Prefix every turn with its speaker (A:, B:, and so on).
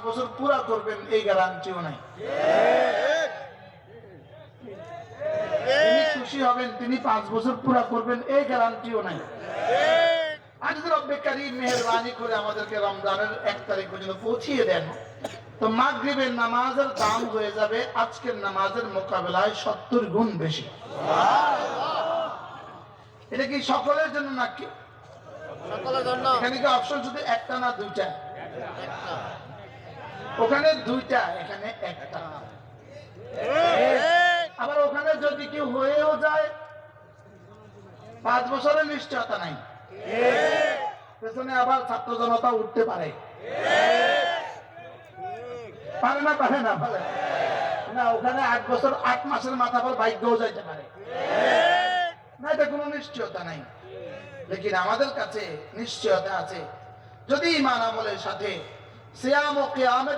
A: বছর পুরা করবেন এই গ্যারান্টিও নাই। তিনি খুশি হবেন, তিনি 5 বছর পুরা করবেন এই গ্যারান্টিও নাই। আর যদি রব্বে কারীম মেহেরবানি করে আমাদেরকে রমজানের 1 তারিখ পর্যন্ত পৌঁছিয়ে দেন, তো মাগরিবের নামাজের দাম হয়ে যাবে আজকের নামাজের মোকাবেলায় 70 গুণ বেশি। এটা কি সকলের জন্য নাকি?
B: সকলের জন্য।
A: এখানে কি অপশন শুধু একটা না দুইটা? ওখানে দুইটা, এখানে একটা। আবার ওখানে যদি কেউ হয়েও যায় 5 বছরের নিশ্চয়তা নাই, পেছনে আবার ছাত্র জনতা উঠতে পারে, পারে না? পারে না? পারে না। ওখানে 8 বছর 8 মাসের মাথা পর ভাগ্যও যাইতে পারে না, এটা কোনো নিশ্চয়তা নাই। লেকিন আমাদের কাছে নিশ্চয়তা আছে, যদি ঈমান আমলের সাথে সিয়াম ও কিয়ামের